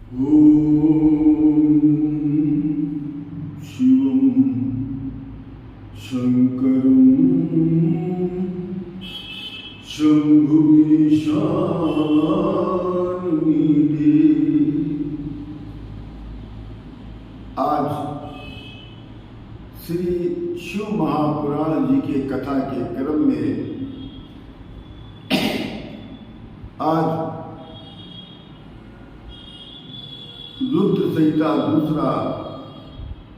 शिवं शंकरं शंभुमीशानमीडे। आज श्री शिव महापुराण जी के कथा के क्रम में आज रुद्र संहिता दूसरा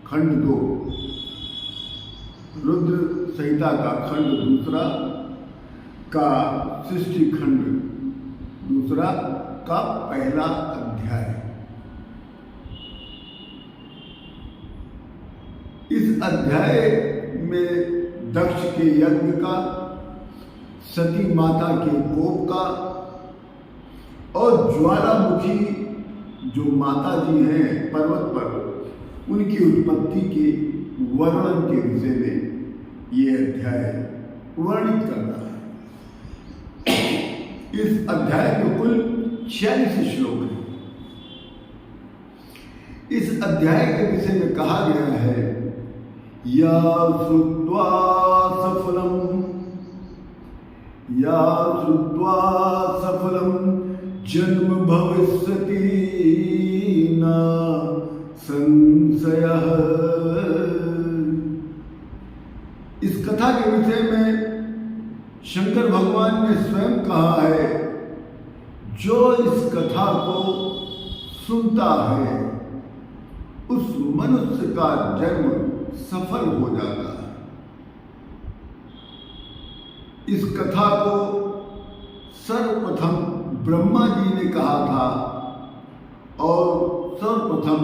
खंड 2, रुद्र संहिता का खंड दूसरा का सृष्टि खंड दूसरा का पहला अध्याय। इस अध्याय में दक्ष के यज्ञ का, सती माता के कोप का और ज्वालामुखी जो माता जी हैं पर्वत पर, उनकी उत्पत्ति के वर्णन के विषय में ये अध्याय वर्णित करता है। इस अध्याय में कुल 46 श्लोक हैं। इस अध्याय के विषय में कहा गया है, या श्रुत्वा सफलम जन्म भविष्यति न संशयः। इस कथा के विषय में शंकर भगवान ने स्वयं कहा है, जो इस कथा को सुनता है उस मनुष्य का जन्म सफल हो जाता है। इस कथा को सर्वप्रथम ब्रह्मा जी ने कहा था और सर्वप्रथम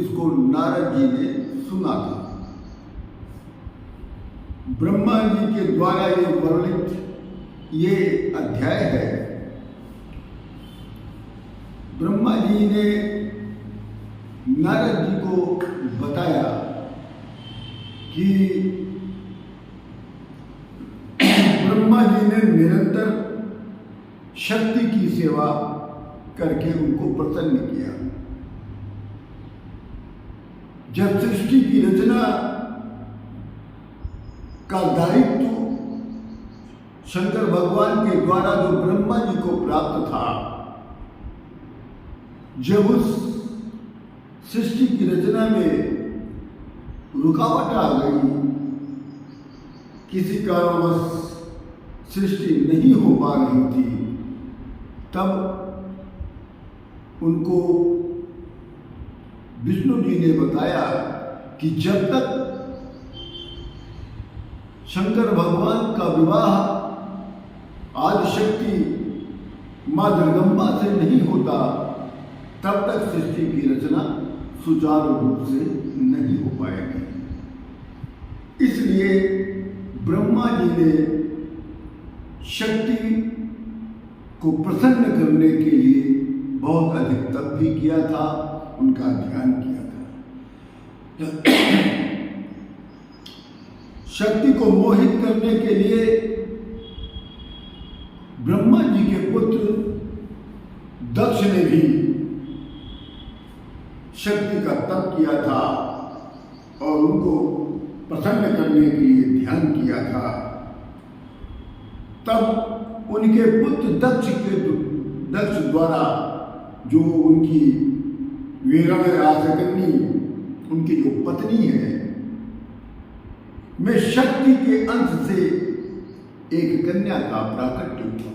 इसको नारद जी ने सुना था। ब्रह्मा जी के द्वारा ये वर्णित ये अध्याय है। ब्रह्मा जी ने नारद जी को बताया कि ब्रह्मा जी ने निरंतर शक्ति की सेवा करके उनको प्रसन्न किया। जब सृष्टि की रचना का दायित्व शंकर भगवान के द्वारा जो ब्रह्मा जी को प्राप्त था, जब उस सृष्टि की रचना में रुकावट आ गई, किसी कारणवश सृष्टि नहीं हो पा रही थी, तब उनको विष्णु जी ने बताया कि जब तक शंकर भगवान का विवाह आदिशक्ति मां जगदम्बा से नहीं होता, तब तक सृष्टि की रचना सुचारू रूप से नहीं हो पाएगी। इसलिए ब्रह्मा जी ने शक्ति को प्रसन्न करने के लिए बहुत अधिक तप भी किया था, उनका ध्यान किया था। शक्ति को मोहित करने के लिए ब्रह्मा जी के पुत्र दक्ष ने भी शक्ति का तप किया था और उनको प्रसन्न करने के लिए ध्यान किया था। तब उनके पुत्र दक्ष द्वारा जो उनकी वीरण राजकन्नी, उनकी जो पत्नी है, में शक्ति के अंश से एक कन्या का प्राकट्य हुआ।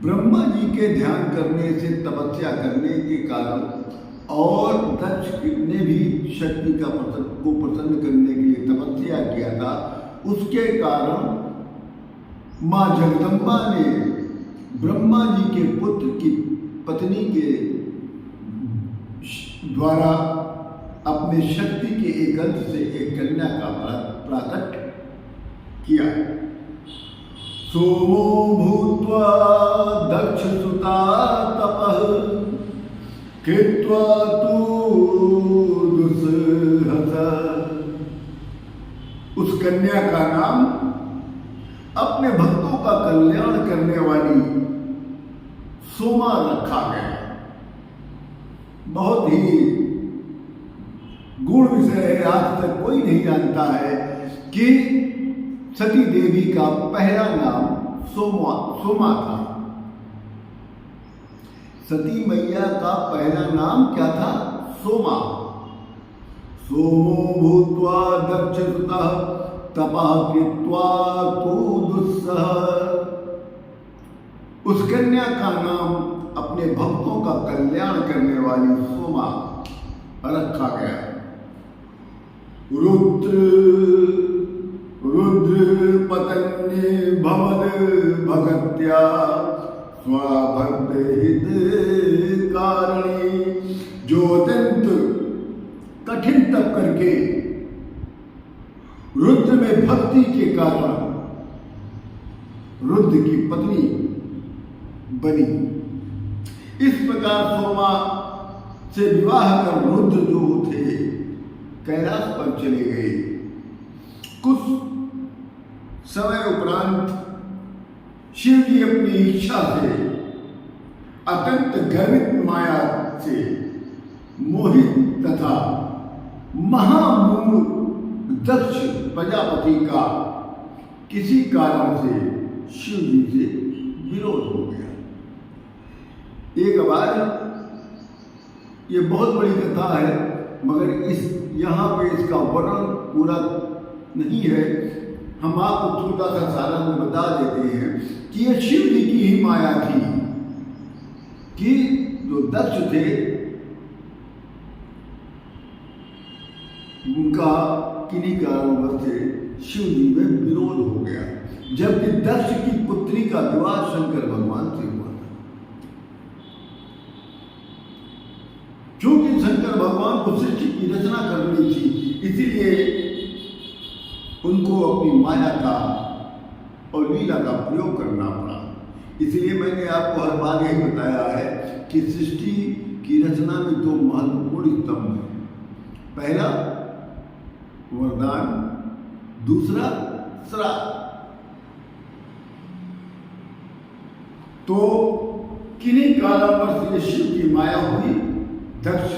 ब्रह्मा जी के ध्यान करने से, तपस्या करने के कारण और दक्ष ने भी शक्ति को प्रसन्न करने के लिए तपस्या किया था, उसके कारण मां जगदम्बा ने ब्रह्मा जी के पुत्र की पत्नी के द्वारा अपने शक्ति के एक अंश से एक कन्या का प्राकट्य किया। सोमो भूत्वा दक्ष सुता तपः कृत्वा तु दुस्सहस। उस कन्या का नाम अपने भक्तों का कल्याण करने वाली सोमा रखा गया। बहुत ही गूढ़ विषय है। आज तक कोई नहीं जानता है कि सती देवी का पहला नाम सोमा था। सती मैया का पहला नाम क्या था? सोमा। सोमो भूत्वा दक्षसुतः तपः कृत्वा तु दुस्सह। उस कन्या का नाम अपने भक्तों का कल्याण करने वाली सोमा रखा गया। रुद्र पतन्ये भवद भगत्या स्वभक्त हित कारणी। जो अत्यंत कठिन तप करके रुद्र में भक्ति के कारण रुद्र की पत्नी बनी। इस प्रकार सोमा से विवाह कर रुद्र जो थे कैलाश पर चले गए। कुछ समय उपरांत शिव जी अपनी इच्छा से अत्यंत गर्वित माया से मोहित तथा महामूढ़ दक्ष प्रजापति का किसी कारण से शिव जी से विरोध हो गया। एक बार, ये बहुत बड़ी कथा है मगर यहाँ पे इसका वर्णन पूरा नहीं है। हम आपको छोटा सा सारा में बता देते हैं कि यह शिव जी की ही माया थी कि जो दक्ष थे उनका किन्हीं कारणवश से शिव जी में विरोध हो गया, जबकि दक्ष की पुत्री का विवाह शंकर भगवान से हुआ था। क्योंकि शंकर भगवान को सृष्टि की रचना करनी थी, इसीलिए उनको अपनी माया का और लीला का प्रयोग करना पड़ा। इसलिए मैंने आपको हर बार यही बताया है कि सृष्टि की रचना में दो महत्वपूर्ण स्तंभ हैं। पहला वरदान, दूसरा श्राप। तो किन्हीं कारणवश ये शिव की माया हुई। दक्ष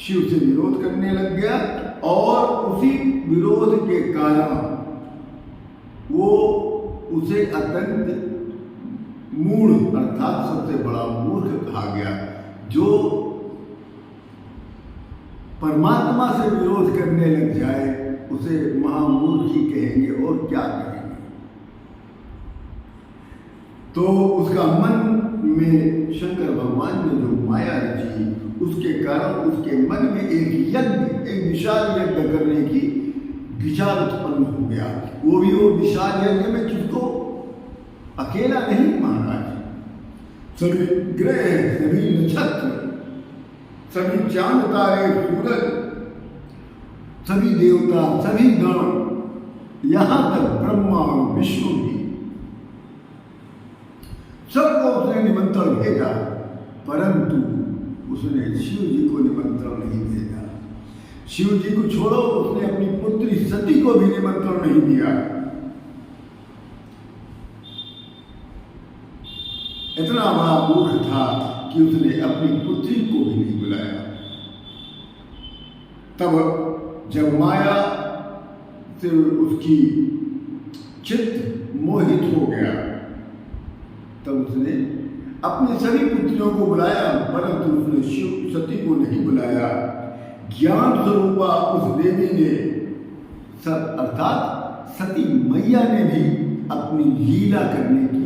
शिव से विरोध करने लग गया और उसी विरोध के कारण वो उसे अत्यंत मूढ़ अर्थात सबसे बड़ा मूर्ख कहा गया। जो परमात्मा से विरोध करने लग जाए उसे महामूर्ख ही कहेंगे और क्या कहेंगे। तो उसका मन में शंकर भगवान ने जो माया रची उसके कारण उसके मन में एक यज्ञ, एक विशाल यज्ञ करने की विचार उत्पन्न हो गया। वो विशाल यज्ञ में किसको अकेला नहीं महाराज, सभी ग्रह, सभी नक्षत्र, सभी चांद तारे, सूरज, सभी देवता, सभी गण, यहां तक ब्रह्मा और विष्णु भी, सबको उसने निमंत्रण भेजा, परंतु उसने शिव जी को निमंत्रण नहीं भेजा। शिव जी को छोड़ो, उसने अपनी पुत्री सती को भी निमंत्रण नहीं दिया। इतना बड़ा मूर्ख था कि उसने अपनी पुत्री को भी नहीं बुलाया। तब जब माया से उसकी चित्त मोहित हो गया तब उसने अपनी सभी पुत्रियों को बुलाया, परंतु उसने शिव सती को नहीं बुलाया। ज्ञान स्वरूपा उस देवी ने अर्थात सती मैया ने भी अपनी लीला करने की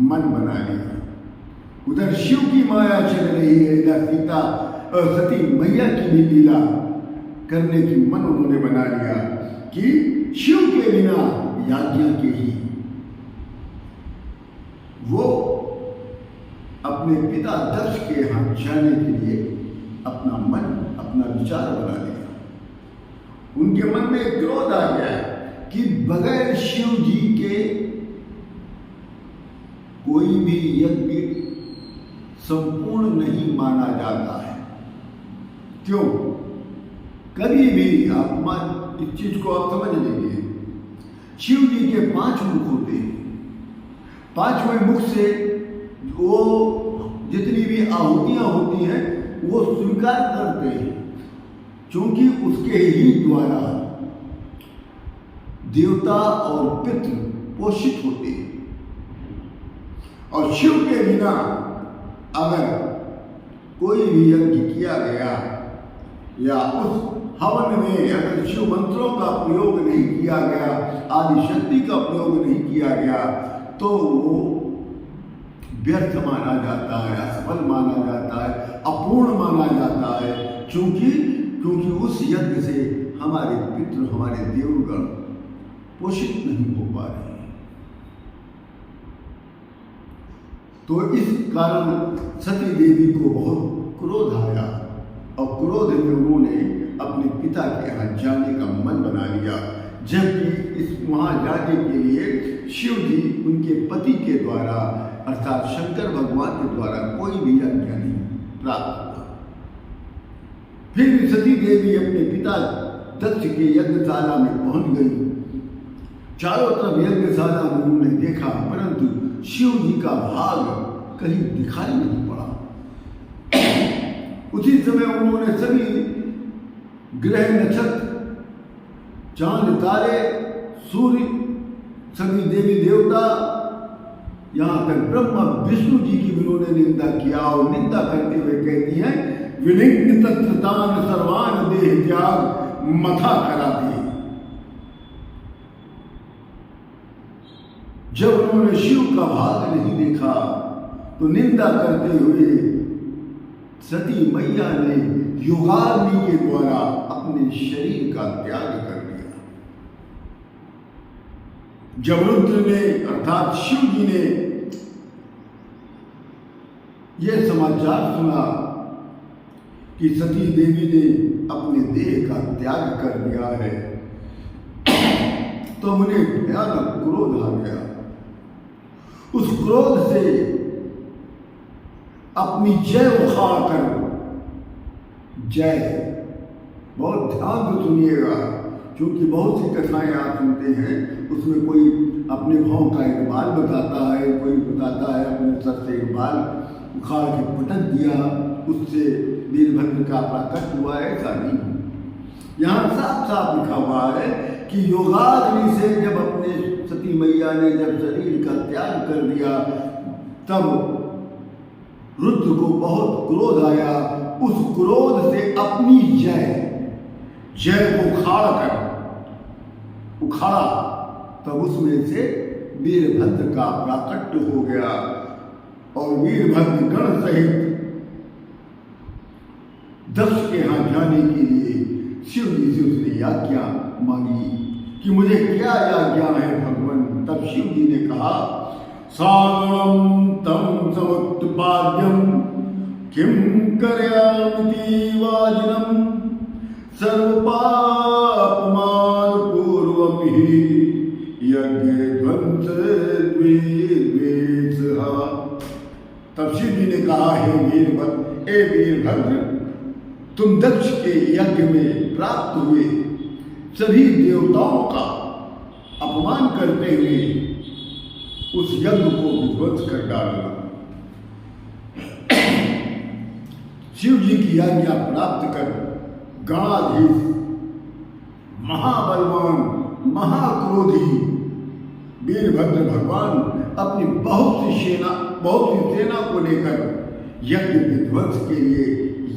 मन बना लिया। उधर शिव की माया चल रही है, इधर सीता और सती मैया की भी लीला करने की मन उन्होंने बना लिया कि शिव के बिना याज्ञा के ही वो अपने पिता दक्ष के यहाँ जाने के लिए अपना मन, अपना विचार बना लिया। उनके मन में एक क्रोध आ गया कि बगैर शिव जी के कोई भी यज्ञ संपूर्ण नहीं माना जाता है। क्यों? कभी भी आप इस चीज को आप समझ लीजिए, शिव जी के 5 मुख होते हैं। 5वें मुख से वो जितनी भी आहुति इनकार करते हैं, क्योंकि उसके ही द्वारा देवता और पितृ पोषित होते हैं। और शिव के बिना अगर कोई भी यज्ञ किया गया या उस हवन में अगर शिव मंत्रों का प्रयोग नहीं किया गया, आदि शक्ति का प्रयोग नहीं किया गया, तो वो व्यर्थ माना जाता है, असफल माना जाता है, अपूर्ण माना जाता है, क्योंकि उस यज्ञ से हमारे पितृ, हमारे देवगण पोषित नहीं हो पा रहे हैं। तो इस कारण सती देवी को बहुत क्रोध आया और क्रोध में उन्होंने अपने पिता के यहाँ जाने का मन बना लिया, जबकि इस वहाँ जाने के लिए शिव जी उनके पति के द्वारा अर्थात शंकर भगवान के द्वारा कोई भी आज्ञा नहीं प्राप्त हुआ। फिर भी सती देवी अपने पिता दक्ष के यज्ञशाला में पहुंच गई। चारों तरफ यज्ञशाला में उन्होंने देखा, परंतु शिव जी का भाग कहीं दिखाई नहीं पड़ा। उसी समय उन्होंने सभी ग्रह, नक्षत्र, चांद, तारे, सूर्य, सभी देवी देवता, यहाँ तक ब्रह्मा विष्णु जी की भी उन्होंने निंदा किया और निंदा करते हुए कहती है, विनिग्न तत्रतान सर्वान देह त्याग मथा करा दे। जब उन्होंने शिव का भाग नहीं देखा तो निंदा करते हुए सती मैया ने योगाग्नि के द्वारा अपने शरीर का त्याग कर दिया। जब रुद्र ने अर्थात शिव जी ने यह समाचार सुना कि सती देवी ने अपने देह का त्याग कर दिया है, तो उन्हें भयानक क्रोध आ गया। उस क्रोध से अपनी जय उखाड़ कर, जय बहुत ध्यान से सुनिएगा, क्योंकि बहुत सी कथाएं आप सुनते हैं, उसमें कोई अपने भाव का एक बाल बताता है, कोई बताता है अपने सर से एक बाल उखाड़ के पटक दिया, उससे वीरभद्र का प्राकट हुआ। ऐसा नहीं, यहाँ साफ साफ लिखा हुआ है कि योगाग्नि से जब अपने सती मैया ने जब शरीर का त्याग कर दिया, तब रुद्र को बहुत क्रोध आया। उस क्रोध से अपनी जय को उखाड़ा, तब उसमें से वीरभद्र का प्राकट्य हो गया और वीरभद्र गण सहित दक्ष के यहाँ जाने के लिए शिव जी से उसने आज्ञा मांगी कि मुझे क्या आज्ञा है भगवान। तब शिव जी ने कहा, सागरम तम समुत्पाद्यम किम करयामिति वाजिनम सर्वपापमान पूर्वम ही यज्ञ ध्वंस द्वेषः। तब शिव जी ने कहा, हे वीरभद्र, ए वीरभद्र, तुम दक्ष के यज्ञ में प्राप्त हुए सभी देवताओं का अपमान करते हुए उस यज्ञ को विध्वंस कर डालना। शिव जी की आज्ञा प्राप्त कर गणाधीश, महाबलवान, महाक्रोधी वीरभद्र भगवान अपनी बहुत सी सेना को लेकर यज्ञ विध्वंस के लिए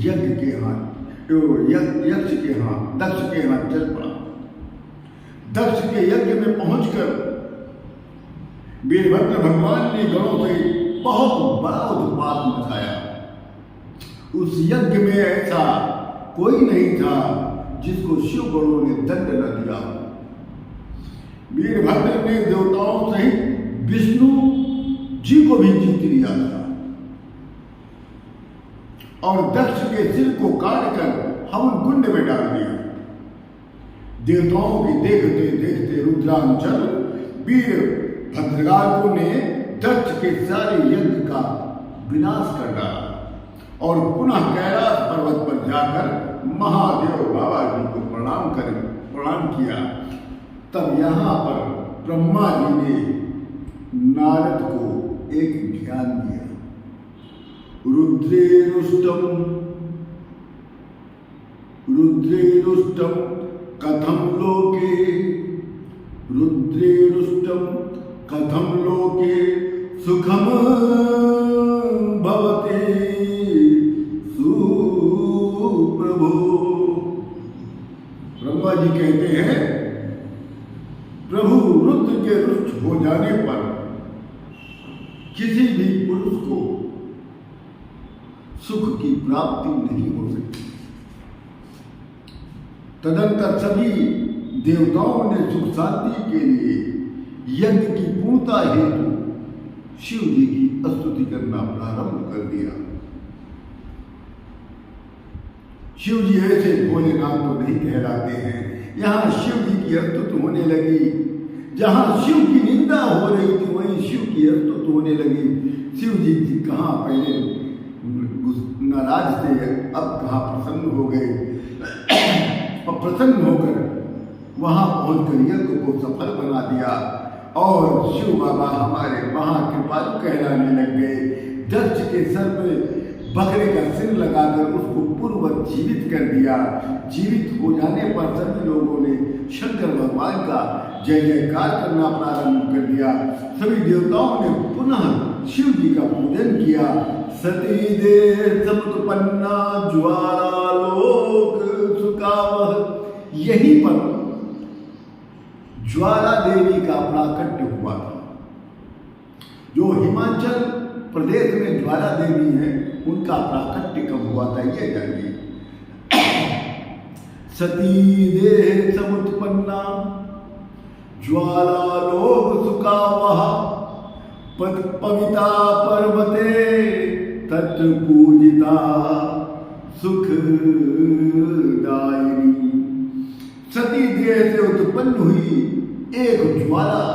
यज्ञ के यहाँ यक्ष के यहाँ, दक्ष के यहाँ चल पड़ा। दक्ष के यज्ञ में पहुंचकर वीरभद्र भगवान ने गणों से बहुत बड़ा उत्पात मचाया। उस यज्ञ में ऐसा कोई नहीं था जिसको शिव गणों ने दंड न दिया। वीरभद्र ने देवताओं सहित विष्णु जी को भी जीत लिया था और दक्ष के सिर को काटकर हवन कुंड में डाल दिया। देवताओं की देखते देखते रुद्रांचल वीरभद्रगारकों ने दक्ष के सारे यज्ञ का विनाश कर डाला और पुनः कैलाश पर्वत पर जाकर महादेव बाबा जी को प्रणाम किया। तब यहाँ पर ब्रह्मा जी ने नारद को एक ज्ञान दिया। रुद्रे रुष्टम रुद्रेरुष्टम कथम लोके, रुद्रेरुष्टम कथम लोके सुखम भवति सुप्रभो। ब्रह्मा जी कहते हैं प्रभु रुद्र के रुष्ट हो जाने पर किसी भी पुरुष को सुख की प्राप्ति नहीं हो सकती। तदंतर सभी देवताओं ने सुख शांति के लिए यज्ञ की पूर्णता हेतु शिव जी की स्तुति करना प्रारंभ कर दिया। शिव जी ऐसे भोलेनाथ तो नहीं कहलाते हैं। यहां शिव जी की स्तुति होने लगी। जहां शिव की निंदा हो रही थी वहीं शिव की स्तुति होने लगी। शिव जी कहाँ पहले नाराज थे, अब कहाँ प्रसन्न हो गए और प्रसन्न होकर वहां पहुंचकर यज्ञ को सफल बना दिया और शिव बाबा हमारे महाकृपालु कहलाने लग गए। दक्ष के सर पे बकरे का सिर लगाकर उसको पूर्ववत जीवित कर दिया। जीवित हो जाने पर सभी लोगों ने शंकर भगवान का जय जयकार करना प्रारंभ कर दिया। सभी देवताओं ने पुनः शिव जी का पूजन किया। सती दे समुत्पन्ना ज्वालालोक सुखावह, यहीं पर ज्वाला देवी का प्राकट्य हुआ था। जो हिमाचल प्रदेश में ज्वाला देवी है उनका प्राकट्य कब हुआ था ये जानिए। सती देह समुत्पन्ना ज्वालालोक सुखावह, पविता पर्वते तत्र पूजिता सुखदायिनी। सती देह से उत्पन्न हुई एक ज्वाला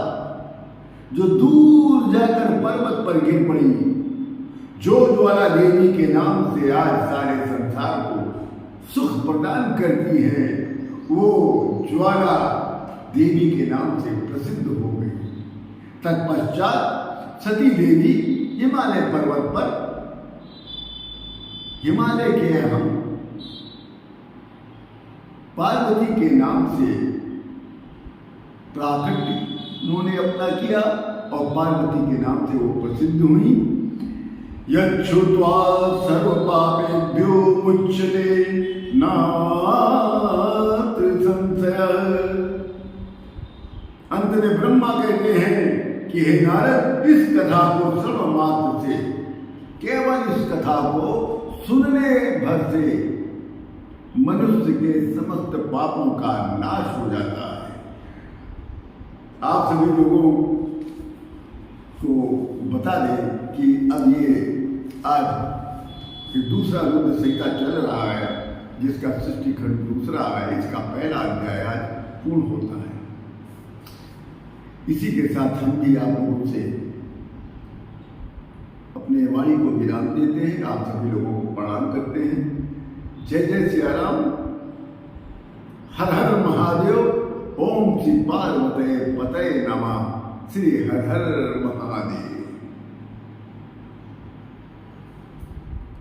जो दूर जाकर पर्वत पर गिर पड़ी, जो ज्वाला देवी के नाम से आज सारे संसार को सुख प्रदान करती है, वो ज्वाला देवी के नाम से प्रसिद्ध हो गई। तत्पश्चात सती देवी हिमालय पर्वत पर, हिमालय के हम पार्वती के नाम से प्राकट्य उन्होंने अपना किया और पार्वती के नाम से वो प्रसिद्ध हुई। यच्छ्रुत्वा सर्व पापेभ्यो मुच्यते नात्र संशय। अंत में ब्रह्मा कहते हैं कि हे नारद, इस कथा को श्रवण मात्र से, केवल इस कथा को सुनने भर से मनुष्य के समस्त पापों का नाश हो जाता है। आप सभी लोगों को बता दें कि अब ये आज दूसरा रुद्र संहिता चल रहा है, जिसका सृष्टि खंड दूसरा है। इसका पहला अध्याय आज पूर्ण होता है। इसी के साथ हम भी आप लोगों से अपने वाणी को विराम देते हैं। आप सभी लोगों को प्रणाम करते हैं। जय जय सिया राम, हर हर महादेव, ओम श्री पार्वती पतये नमः, श्री हर हर महादेव।